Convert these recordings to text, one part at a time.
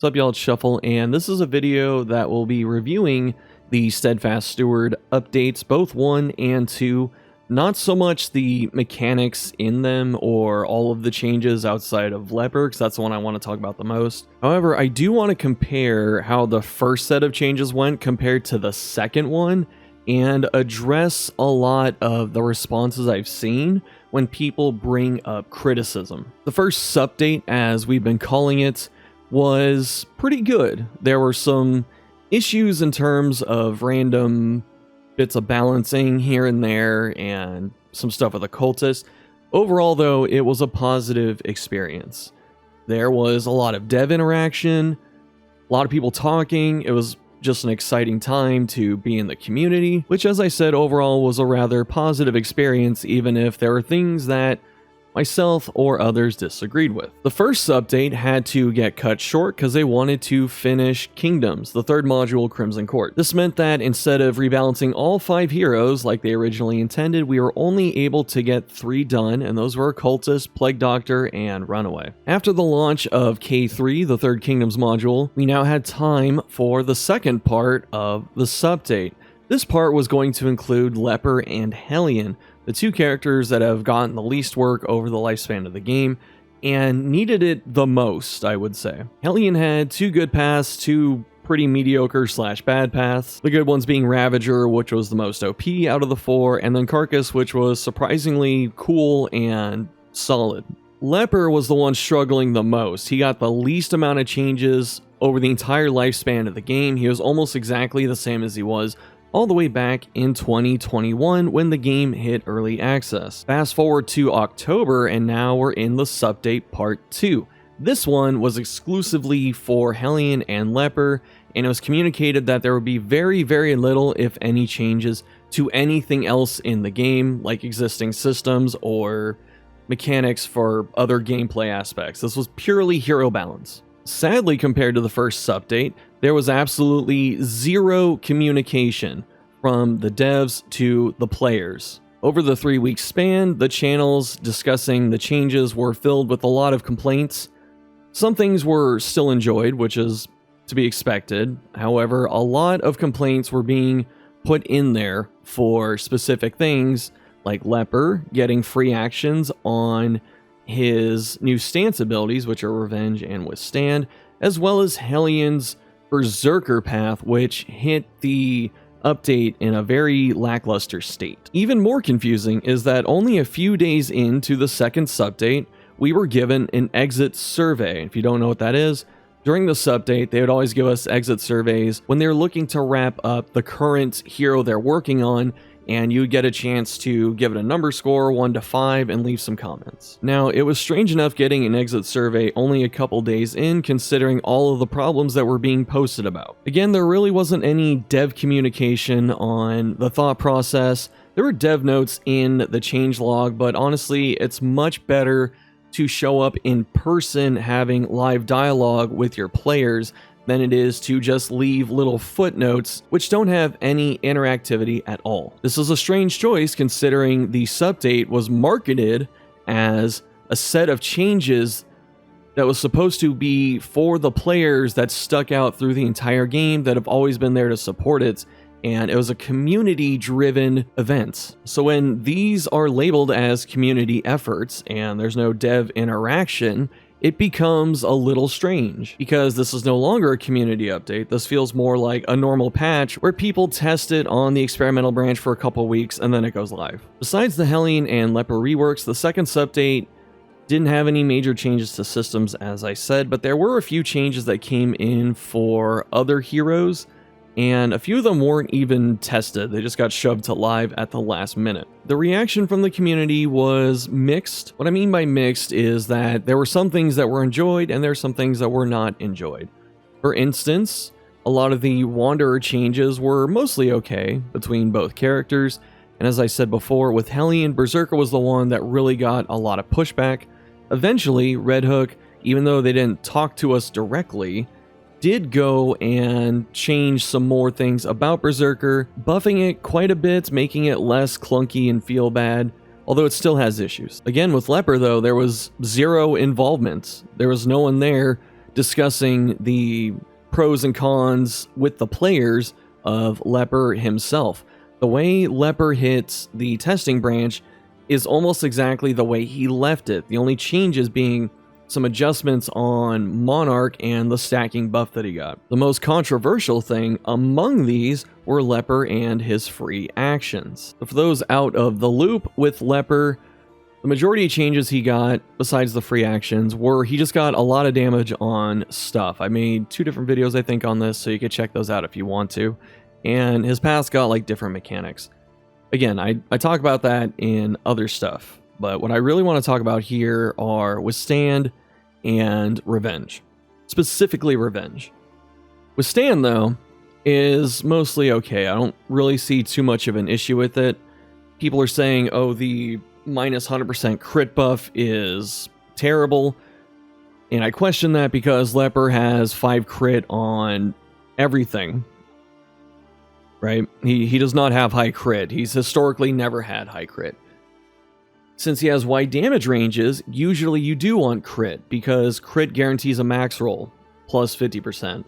What's up, y'all? It's Shuffle, and this is a video that will be reviewing the Steadfast Steward updates, both 1 and 2. Not so much the mechanics in them or all of the changes outside of Leper, because that's the one I want to talk about the most. However, I do want to compare how the first set of changes went compared to the second one, and address a lot of the responses I've seen when people bring up criticism. The first Supdate, as we've been calling it, was pretty good. There were some issues in terms of random bits of balancing here and there and some stuff with the cultists. Overall, though, it was a positive experience. There was a lot of dev interaction, a lot of people talking. It was just an exciting time to be in the community, which, as I said, overall was a rather positive experience, even if there were things that myself or others disagreed with. The first update had to get cut short because they wanted to finish Kingdoms, the third module, Crimson Court. This meant that instead of rebalancing all 5 heroes like they originally intended, we were only able to get 3 done, and those were Occultist, Plague Doctor, and Runaway. After the launch of K3, the third Kingdoms module, we now had time for the second part of the Supdate. This part was going to include Leper and Hellion, the 2 characters that have gotten the least work over the lifespan of the game, and needed it the most, I would say. Hellion had 2 good paths, 2 pretty mediocre / bad paths. The good ones being Ravager, which was the most OP out of the 4, and then Carcass, which was surprisingly cool and solid. Leper was the one struggling the most. He got the least amount of changes over the entire lifespan of the game. He was almost exactly the same as he was all the way back in 2021 when the game hit early access. Fast forward to October, and now we're in the Supdate Part 2. This one was exclusively for Hellion and Leper, and it was communicated that there would be very little, if any, changes to anything else in the game, like existing systems or mechanics for other gameplay aspects. This was purely hero balance. Sadly, compared to the first Supdate, there was absolutely zero communication from the devs to the players. Over the 3-week span, the channels discussing the changes were filled with a lot of complaints. Some things were still enjoyed, which is to be expected. However, a lot of complaints were being put in there for specific things, like Leper getting free actions on his new stance abilities, which are Revenge and Withstand, as well as Hellion's Berserker path, which hit the update in a very lackluster state. Even more confusing is that only a few days into the second Supdate, we were given an exit survey. If you don't know what that is, during the Supdate, they would always give us exit surveys when they're looking to wrap up the current hero they're working on, and you would get a chance to give it a number score, 1 to 5, and leave some comments. Now, it was strange enough getting an exit survey only a couple days in, considering all of the problems that were being posted about. Again, there really wasn't any dev communication on the thought process. There were dev notes in the changelog, but honestly, it's much better to show up in person having live dialogue with your players than it is to just leave little footnotes which don't have any interactivity at all. This is a strange choice considering the Supdate was marketed as a set of changes that was supposed to be for the players that stuck out through the entire game, that have always been there to support it, and it was a community-driven event. So when these are labeled as community efforts and there's no dev interaction, it becomes a little strange, because this is no longer a community update. This feels more like a normal patch where people test it on the experimental branch for a couple weeks and then it goes live. Besides the Hellion and Leper reworks, the second Supdate didn't have any major changes to systems, as I said, but there were a few changes that came in for other heroes, and a few of them weren't even tested. They just got shoved to live at the last minute. The reaction from the community was mixed. What I mean by mixed is that there were some things that were enjoyed and there are some things that were not enjoyed. For instance, a lot of the Wanderer changes were mostly okay between both characters, and as I said before, with Hellion, Berserker was the one that really got a lot of pushback. Eventually, Red Hook, even though they didn't talk to us directly, did go and change some more things about Berserker, buffing it quite a bit, making it less clunky and feel bad, although it still has issues. Again, with Leper though, there was zero involvement. There was no one there discussing the pros and cons with the players of Leper himself. The way Leper hits the testing branch is almost exactly the way he left it. The only changes being some adjustments on Monarch and the stacking buff that he got. The most controversial thing among these were Leper and his free actions. So for those out of the loop with Leper, the majority of changes he got, besides the free actions, were he just got a lot of damage on stuff. I made 2 different videos, I think, on this, so you can check those out if you want to. And his paths got like different mechanics. Again, I talk about that in other stuff, but what I really want to talk about here are Withstand and Revenge. Specifically Revenge. Withstand, though, is mostly okay. I don't really see too much of an issue with it. People are saying, oh, the minus 100% crit buff is terrible, and I question that because Leper has 5 crit on everything. Right? He does not have high crit. He's historically never had high crit. Since he has wide damage ranges, usually you do want crit, because crit guarantees a max roll, plus 50%.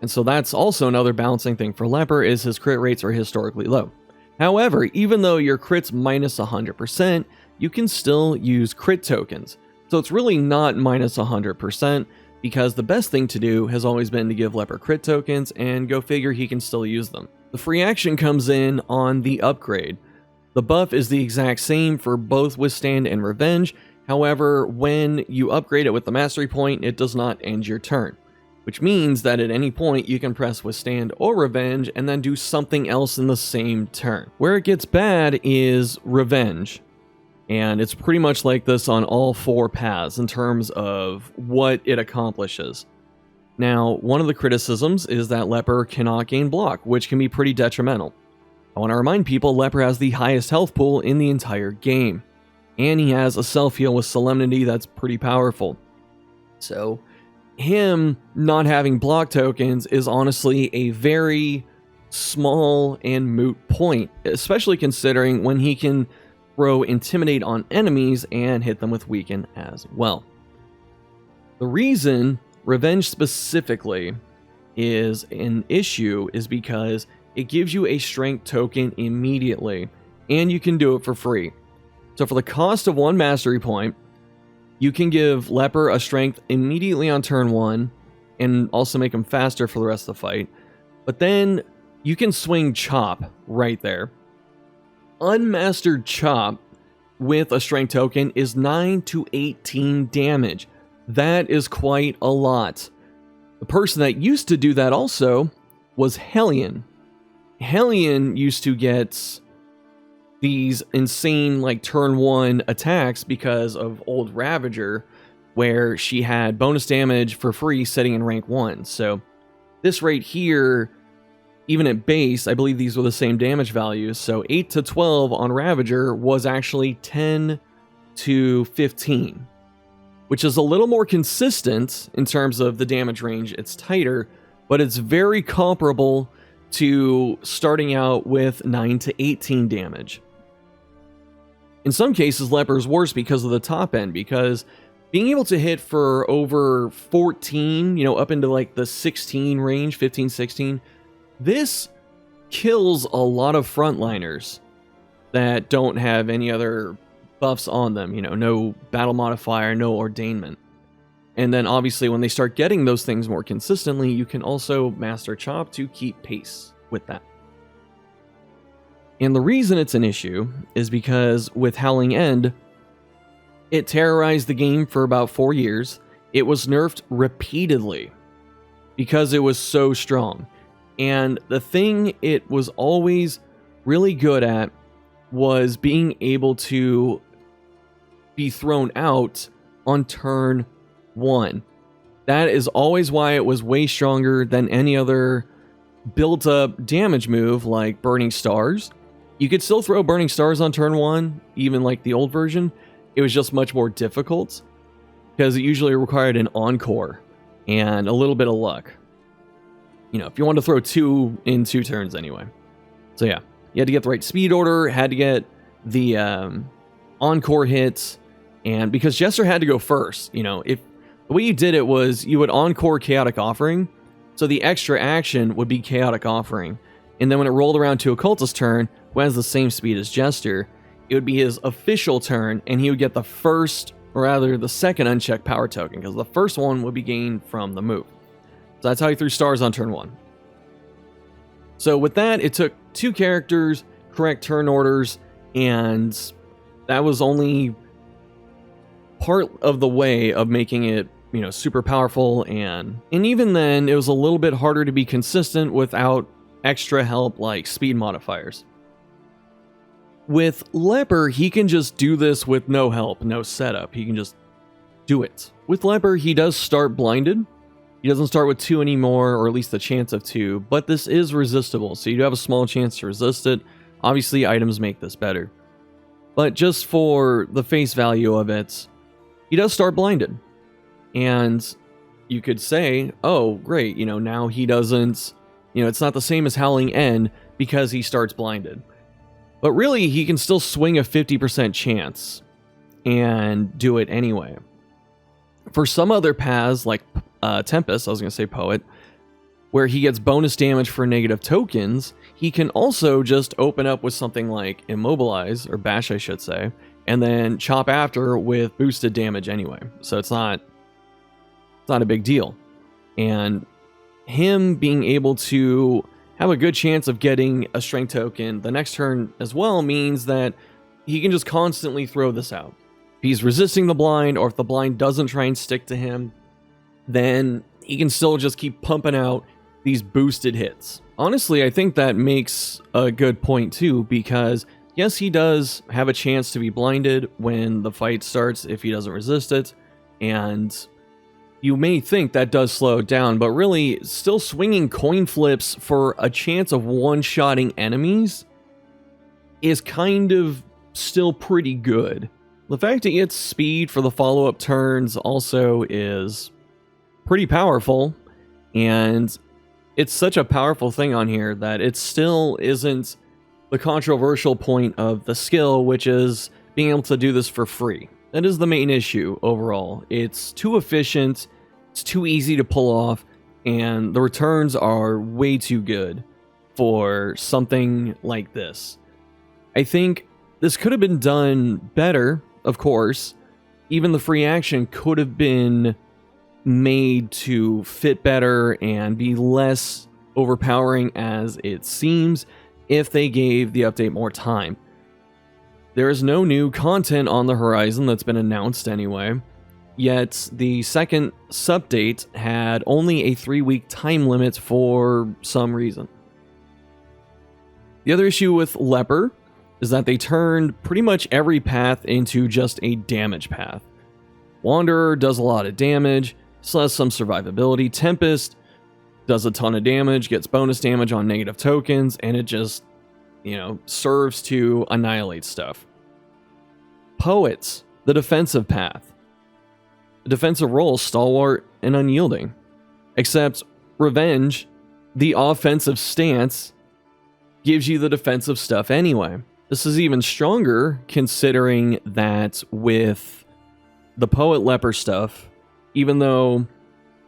And so that's also another balancing thing for Leper, is his crit rates are historically low. However, even though your crit's minus 100%, you can still use crit tokens. So it's really not minus 100%, because the best thing to do has always been to give Leper crit tokens, and go figure he can still use them. The free action comes in on the upgrade. The buff is the exact same for both Withstand and Revenge. However, when you upgrade it with the Mastery Point, it does not end your turn, which means that at any point you can press Withstand or Revenge and then do something else in the same turn. Where it gets bad is Revenge, and it's pretty much like this on all 4 paths in terms of what it accomplishes. Now, one of the criticisms is that Leper cannot gain block, which can be pretty detrimental. I want to remind people Leper has the highest health pool in the entire game, and he has a self-heal with Solemnity that's pretty powerful. So, him not having block tokens is honestly a very small and moot point, especially considering when he can throw Intimidate on enemies and hit them with Weaken as well. The reason Revenge specifically is an issue is because it gives you a strength token immediately, and you can do it for free. So for the cost of 1 mastery point, you can give Leper a strength immediately on turn 1, and also make him faster for the rest of the fight. But then you can swing Chop right there. Unmastered Chop with a strength token is 9 to 18 damage. That is quite a lot. The person that used to do that also was Hellion. Hellion used to get these insane like turn 1 attacks because of old Ravager, where she had bonus damage for free setting in rank 1. So this right here, even at base, I believe these were the same damage values. So 8 to 12 on Ravager was actually 10 to 15. Which is a little more consistent in terms of the damage range. It's tighter, but it's very comparable to starting out with 9 to 18 damage. In some cases, Leper's worse because of the top end, because being able to hit for over 14, up into like the 16 range, 15, 16, this kills a lot of frontliners that don't have any other buffs on them, no battle modifier, no ordainment. And then obviously when they start getting those things more consistently, you can also master Chop to keep pace with that. And the reason it's an issue is because with Howling End, it terrorized the game for about 4 years. It was nerfed repeatedly because it was so strong. And the thing it was always really good at was being able to be thrown out on turn 1. That is always why it was way stronger than any other built-up damage move like Burning Stars. You could still throw Burning Stars on turn 1, even like the old version. It was just much more difficult because it usually required an Encore and a little bit of luck. If you want to throw 2 in 2 turns anyway. So yeah, you had to get the right speed order, had to get the Encore hits, and because Jester had to go first, if The way you did it was you would encore Chaotic Offering, so the extra action would be Chaotic Offering. And then when it rolled around to Occultist's turn, who has the same speed as Jester, it would be his official turn, and he would get the second unchecked power token, because the first one would be gained from the move. So that's how he threw stars on turn 1. So with that, it took 2 characters, correct turn orders, and that was only part of the way of making it, super powerful, and even then, it was a little bit harder to be consistent without extra help like speed modifiers. With Leper, he can just do this with no help, no setup. He can just do it. With Leper, he does start blinded. He doesn't start with 2 anymore, or at least the chance of 2, but this is resistible, so you do have a small chance to resist it. Obviously, items make this better. But just for the face value of it, he does start blinded. And you could say, oh, great, now he doesn't, it's not the same as Howling End because he starts blinded. But really, he can still swing a 50% chance and do it anyway. For some other paths, like Tempest, I was going to say Poet, where he gets bonus damage for negative tokens, he can also just open up with something like Immobilize, or Bash I should say, and then chop after with boosted damage anyway. So it's not a big deal. And him being able to have a good chance of getting a strength token the next turn as well means that he can just constantly throw this out. If he's resisting the blind, or if the blind doesn't try and stick to him, then he can still just keep pumping out these boosted hits. Honestly, I think that makes a good point too, because yes, he does have a chance to be blinded when the fight starts if he doesn't resist it, and you may think that does slow it down, but really, still swinging coin flips for a chance of one-shotting enemies is kind of still pretty good. The fact that he gets speed for the follow-up turns also is pretty powerful, and it's such a powerful thing on here that it still isn't the controversial point of the skill, which is being able to do this for free. That is the main issue overall. It's too efficient, it's too easy to pull off, and the returns are way too good for something like this. I think this could have been done better, of course. Even the free action could have been made to fit better and be less overpowering as it seems if they gave the update more time. There is no new content on the horizon that's been announced anyway, yet the second Supdate had only a 3-week time limit for some reason. The other issue with Leper is that they turned pretty much every path into just a damage path. Wanderer does a lot of damage, still has some survivability. Tempest does a ton of damage, gets bonus damage on negative tokens, and it just, serves to annihilate stuff. Poets, the defensive path. The defensive role, stalwart and unyielding. Except Revenge, the offensive stance, gives you the defensive stuff anyway. This is even stronger considering that with the Poet Leper stuff, even though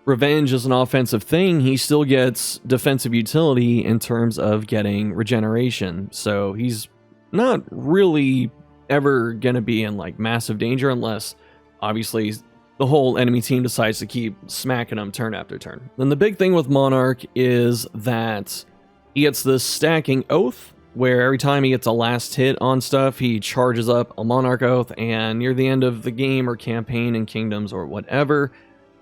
Revenge is an offensive thing, he still gets defensive utility in terms of getting regeneration. So he's not really ever gonna be in massive danger unless obviously the whole enemy team decides to keep smacking him turn after turn. Then the big thing with Monarch is that he gets this stacking oath where every time he gets a last hit on stuff, he charges up a Monarch Oath, and near the end of the game or campaign in Kingdoms or whatever,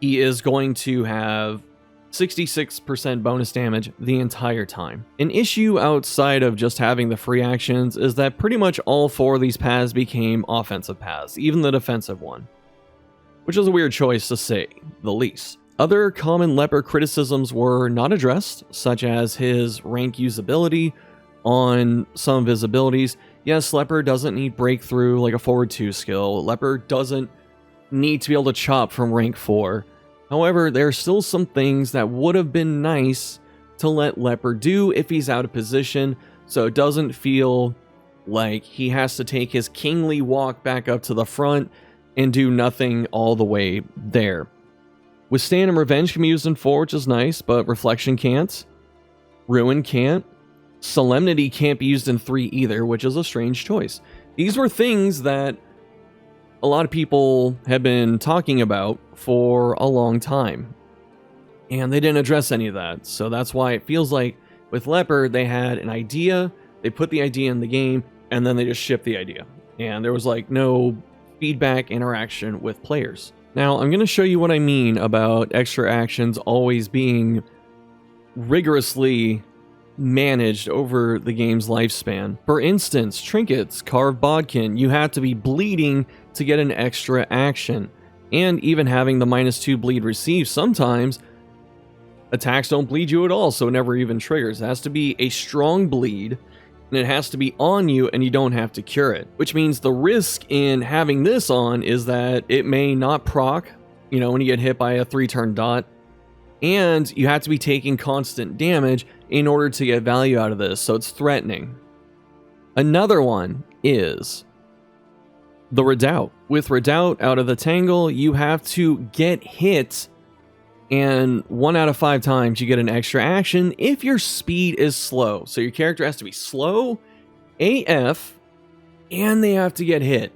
he is going to have 66% bonus damage the entire time. An issue outside of just having the free actions is that pretty much all 4 of these paths became offensive paths, even the defensive one, which is a weird choice to say the least. Other common Leper criticisms were not addressed, such as his rank usability on some of his abilities. Yes, Leper doesn't need breakthrough like a forward 2 skill. Leper doesn't need to be able to chop from rank 4. However, there are still some things that would have been nice to let Leper do if he's out of position, so it doesn't feel like he has to take his kingly walk back up to the front and do nothing all the way there. Withstand and Revenge can be used in 4, which is nice, but Reflection can't. Ruin can't. Solemnity can't be used in 3 either, which is a strange choice. These were things that a lot of people have been talking about for a long time, and they didn't address any of that. So that's why it feels like with Leper, they had an idea, they put the idea in the game, and then they just shipped the idea. And there was like no feedback interaction with players. Now, I'm going to show you what I mean about extra actions always being rigorously managed over the game's lifespan. For instance, trinkets, carved bodkin, you have to be bleeding to get an extra action. And even having the -2 bleed received, sometimes attacks don't bleed you at all, so it never even triggers. It has to be a strong bleed, and it has to be on you, and you don't have to cure it. Which means the risk in having this on is that it may not proc, you know, when you get hit by a 3-turn dot, and you have to be taking constant damage in order to get value out of this, so it's threatening. Another one is the Redoubt. With Redoubt out of the tangle, you have to get hit, and 1 out of 5 times you get an extra action if your speed is slow. So your character has to be slow AF, and they have to get hit.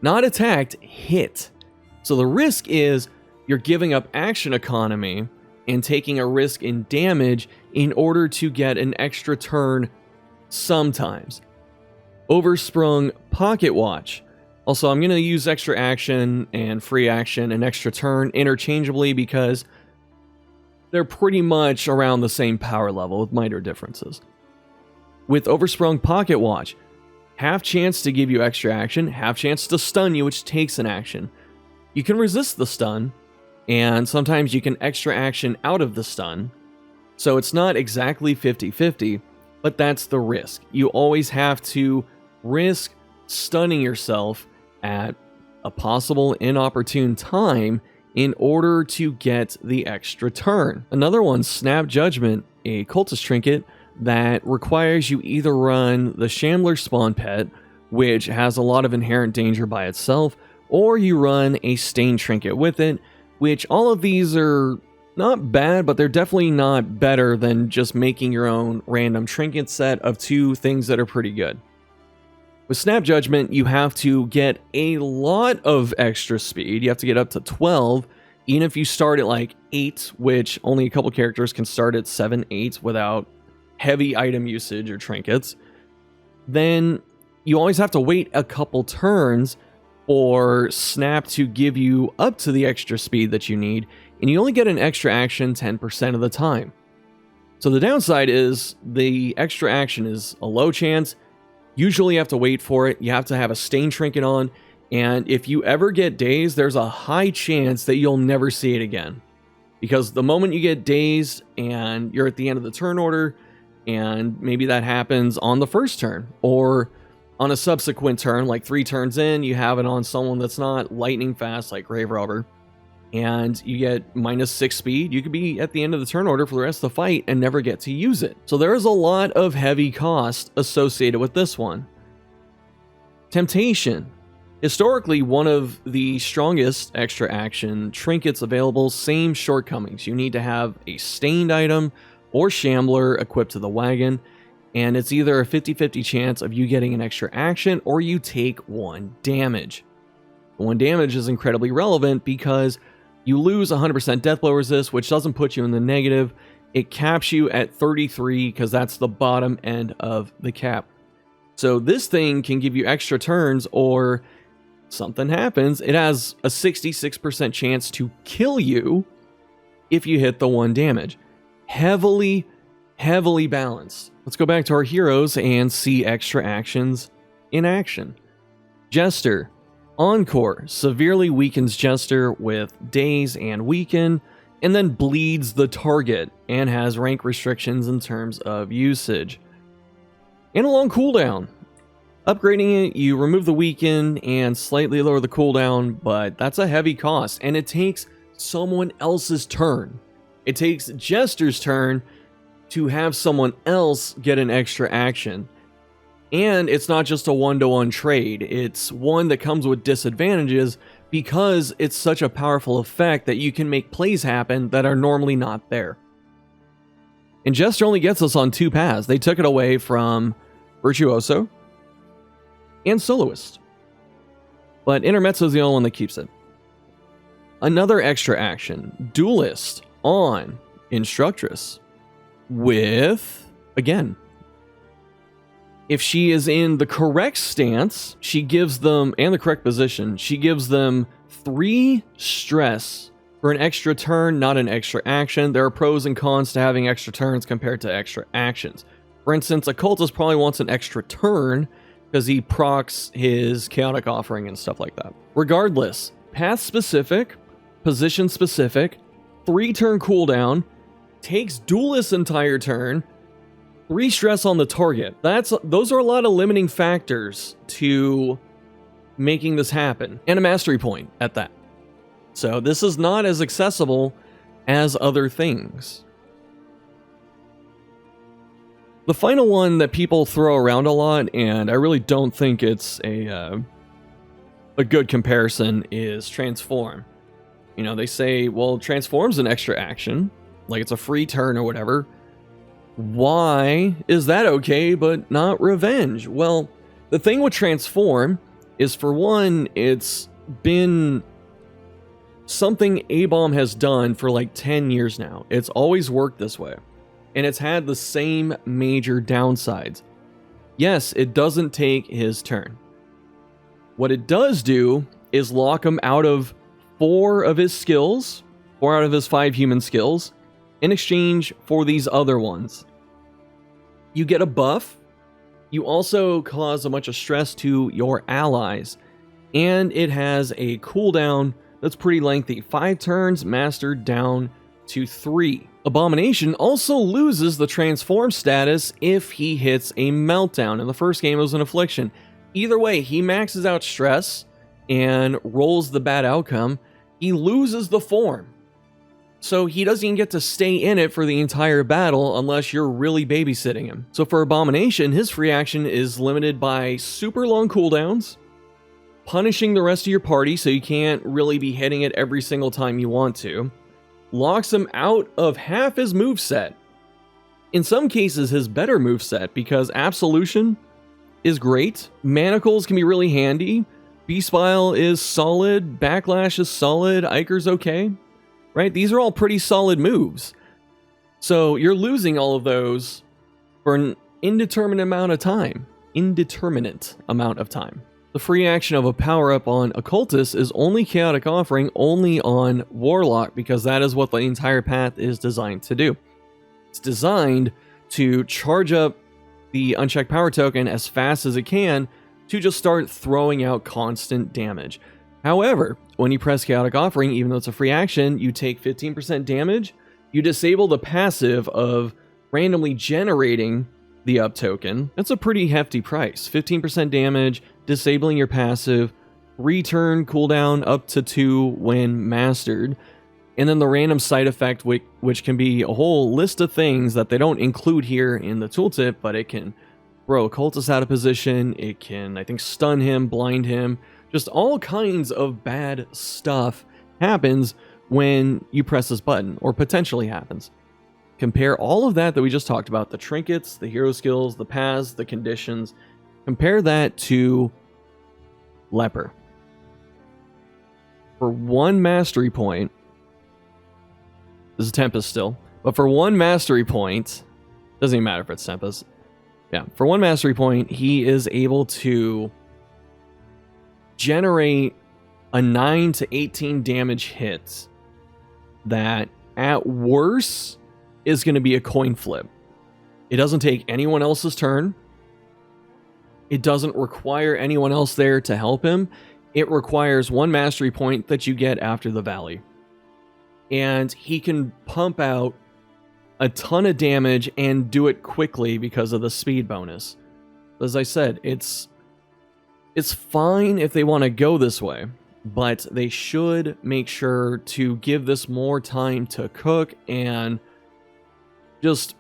Not attacked, hit. So the risk is you're giving up action economy and taking a risk in damage in order to get an extra turn sometimes. Oversprung Pocket Watch. Also, I'm going to use extra action and free action and extra turn interchangeably because they're pretty much around the same power level with minor differences. With Oversprung Pocket Watch, half chance to give you extra action, half chance to stun you, which takes an action. You can resist the stun, and sometimes you can extra action out of the stun. So it's not exactly 50-50, but that's the risk. You always have to risk stunning yourself at a possible inopportune time in order to get the extra turn. Another one, Snap Judgment, a cultist trinket that requires you either run the Shambler spawn pet, which has a lot of inherent danger by itself, or you run a Stain trinket with it, which all of these are not bad, but they're definitely not better than just making your own random trinket set of 2 things that are pretty good. With Snap Judgment, you have to get a lot of extra speed. You have to get up to 12, even if you start at like 8, which only a couple characters can start at 7, 8 without heavy item usage or trinkets. Then you always have to wait a couple turns for Snap to give you up to the extra speed that you need, and you only get an extra action 10% of the time. So the downside is the extra action is a low chance. Usually you have to wait for it, you have to have a Stain trinket on, and if you ever get dazed, there's a high chance that you'll never see it again. Because the moment you get dazed and you're at the end of the turn order, and maybe that happens on the first turn, or on a subsequent turn, like 3 turns in, you have it on someone that's not lightning fast, like Grave Robber, and you get -6 speed, you could be at the end of the turn order for the rest of the fight and never get to use it. So there is a lot of heavy cost associated with this one. Temptation. Historically, one of the strongest extra action trinkets available, same shortcomings. You need to have a stained item or Shambler equipped to the wagon, and it's either a 50-50 chance of you getting an extra action or you take 1 damage. 1 damage is incredibly relevant because you lose 100% death blow resist, which doesn't put you in the negative. It caps you at 33 because that's the bottom end of the cap. So this thing can give you extra turns, or something happens, it has a 66% chance to kill you if you hit the 1 damage. Heavily balanced. Let's go back to our heroes and see extra actions in action. Jester. Encore severely weakens Jester with daze and weaken, and then bleeds the target and has rank restrictions in terms of usage. And a long cooldown. Upgrading it, you remove the weaken and slightly lower the cooldown, but that's a heavy cost, and it takes someone else's turn. It takes Jester's turn to have someone else get an extra action. And it's not just a 1-to-1 trade, it's one that comes with disadvantages because it's such a powerful effect that you can make plays happen that are normally not there. And Jester only gets us on 2 paths. They took it away from Virtuoso and Soloist. But Intermezzo is the only one that keeps it. Another extra action, Duelist on Instructress with, again, if she is in the correct stance, she gives them, and the correct position, she gives them 3 stress for an extra turn, not an extra action. There are pros and cons to having extra turns compared to extra actions. For instance, Occultist probably wants an extra turn because he procs his Chaotic Offering and stuff like that. Regardless, path specific, position specific, 3-turn cooldown, takes Duelist's entire turn, 3 stress on the target. Those are a lot of limiting factors to making this happen, and a mastery point at that. So this is not as accessible as other things. The final one that people throw around a lot, and I really don't think it's a good comparison, is Transform. You know, they say, well, Transform's an extra action, like it's a free turn or whatever. Why is that okay, but not Revenge? Well, the thing with Transform is, for one, it's been something A-Bomb has done for like 10 years now. It's always worked this way. And it's had the same major downsides. Yes, it doesn't take his turn. What it does do is lock him out of 4 of his skills, 4 out of his 5 human skills, in exchange for these other ones. You get a buff. You also cause a bunch of stress to your allies. And it has a cooldown that's pretty lengthy. 5 turns mastered down to 3. Abomination also loses the Transform status if he hits a Meltdown. In the first game, it was an Affliction. Either way, he maxes out stress and rolls the bad outcome. He loses the form. So he doesn't even get to stay in it for the entire battle unless you're really babysitting him. So for Abomination, his free action is limited by super long cooldowns, punishing the rest of your party so you can't really be hitting it every single time you want to, locks him out of half his moveset. In some cases, his better moveset, because Absolution is great, Manacles can be really handy, Beastbile is solid, Backlash is solid, Iker's okay, right? These are all pretty solid moves. So you're losing all of those for an indeterminate amount of time. The free action of a power-up on Occultist is only Chaotic Offering, only on Warlock, because that is what the entire path is designed to do. It's designed to charge up the unchecked power token as fast as it can to just start throwing out constant damage. However, when you press Chaotic Offering, even though it's a free action, you take 15% damage, you disable the passive of randomly generating the up token. That's a pretty hefty price. 15% damage, disabling your passive, return cooldown up to 2 when mastered, and then the random side effect, which can be a whole list of things that they don't include here in the tooltip, but it can throw Occultist out of position, it can, I think, stun him, blind him, just all kinds of bad stuff happens when you press this button, or potentially happens. Compare all of that we just talked about, the trinkets, the hero skills, the paths, the conditions, compare that to Leper. For 1 mastery point, this is Tempest still, but for 1 mastery point, doesn't even matter if it's Tempest, yeah, for 1 mastery point, he is able to generate a 9 to 18 damage hit that, at worst, is going to be a coin flip. It doesn't take anyone else's turn. It doesn't require anyone else there to help him. It requires 1 mastery point that you get after the valley. And he can pump out a ton of damage and do it quickly because of the speed bonus. As I said, it's fine if they want to go this way, but they should make sure to give this more time to cook and just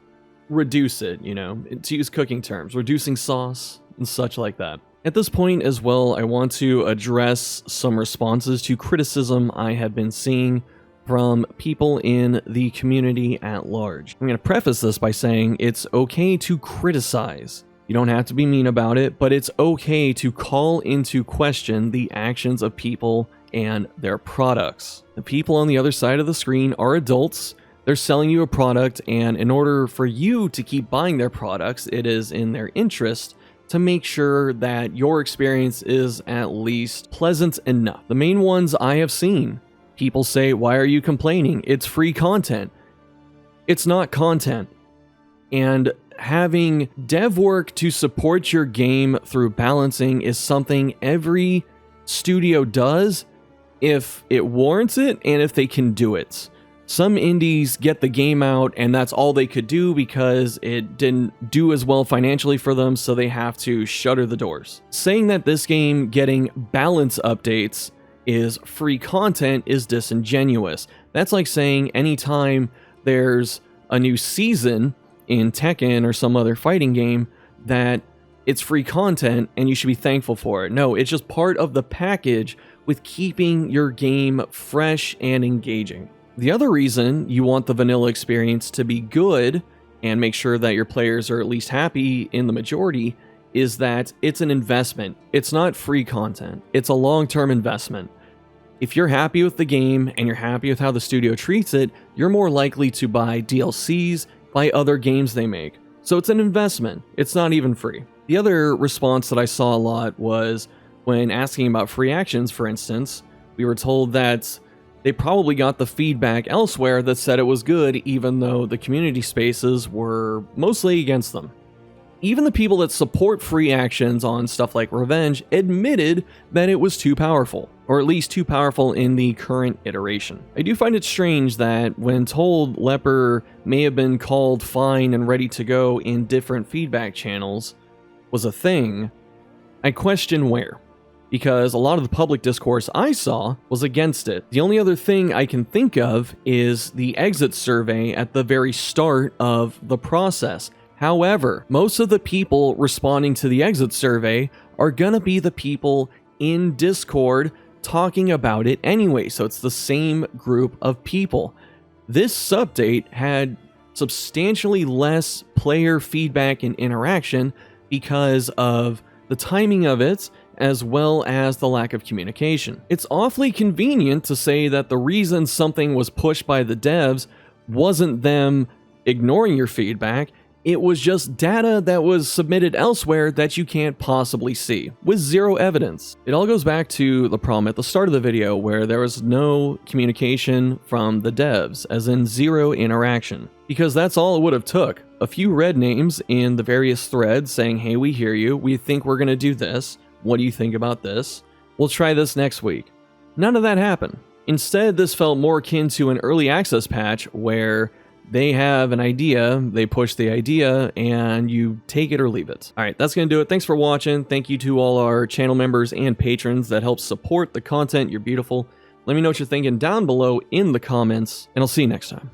reduce it, you know, to use cooking terms, reducing sauce and such like that. At this point as well, I want to address some responses to criticism I have been seeing from people in the community at large. I'm going to preface this by saying it's okay to criticize. You don't have to be mean about it, but it's okay to call into question the actions of people and their products. The people on the other side of the screen are adults. They're selling you a product, and in order for you to keep buying their products, it is in their interest to make sure that your experience is at least pleasant enough. The main ones I have seen, people say, why are you complaining? It's free content. It's not content. And having dev work to support your game through balancing is something every studio does if it warrants it and if they can do it. Some indies get the game out and that's all they could do because it didn't do as well financially for them, so they have to shutter the doors. Saying that this game getting balance updates is free content is disingenuous. That's like saying anytime there's a new season in Tekken or some other fighting game that it's free content and you should be thankful for it. No, it's just part of the package with keeping your game fresh and engaging. The other reason you want the vanilla experience to be good and make sure that your players are at least happy in the majority is that it's an investment. It's not free content. It's a long-term investment. If you're happy with the game and you're happy with how the studio treats it, you're more likely to buy DLCs, buy other games they make. So it's an investment. It's not even free. The other response that I saw a lot was when asking about free actions, for instance, we were told that they probably got the feedback elsewhere that said it was good, even though the community spaces were mostly against them. Even the people that support free actions on stuff like Revenge admitted that it was too powerful, or at least too powerful in the current iteration. I do find it strange that when told Leper may have been called fine and ready to go in different feedback channels was a thing, I question where. Because a lot of the public discourse I saw was against it. The only other thing I can think of is the exit survey at the very start of the process. However, most of the people responding to the exit survey are gonna be the people in Discord talking about it anyway, so it's the same group of people. This Supdate had substantially less player feedback and interaction because of the timing of it, as well as the lack of communication. It's awfully convenient to say that the reason something was pushed by the devs wasn't them ignoring your feedback, it was just data that was submitted elsewhere that you can't possibly see, with zero evidence. It all goes back to the problem at the start of the video where there was no communication from the devs, as in zero interaction. Because that's all it would have took. A few red names in the various threads saying, hey, we hear you, we think we're gonna do this. What do you think about this? We'll try this next week. None of that happened. Instead, this felt more akin to an early access patch where they have an idea, they push the idea, and you take it or leave it. All right, that's going to do it. Thanks for watching. Thank you to all our channel members and patrons that help support the content. You're beautiful. Let me know what you're thinking down below in the comments, and I'll see you next time.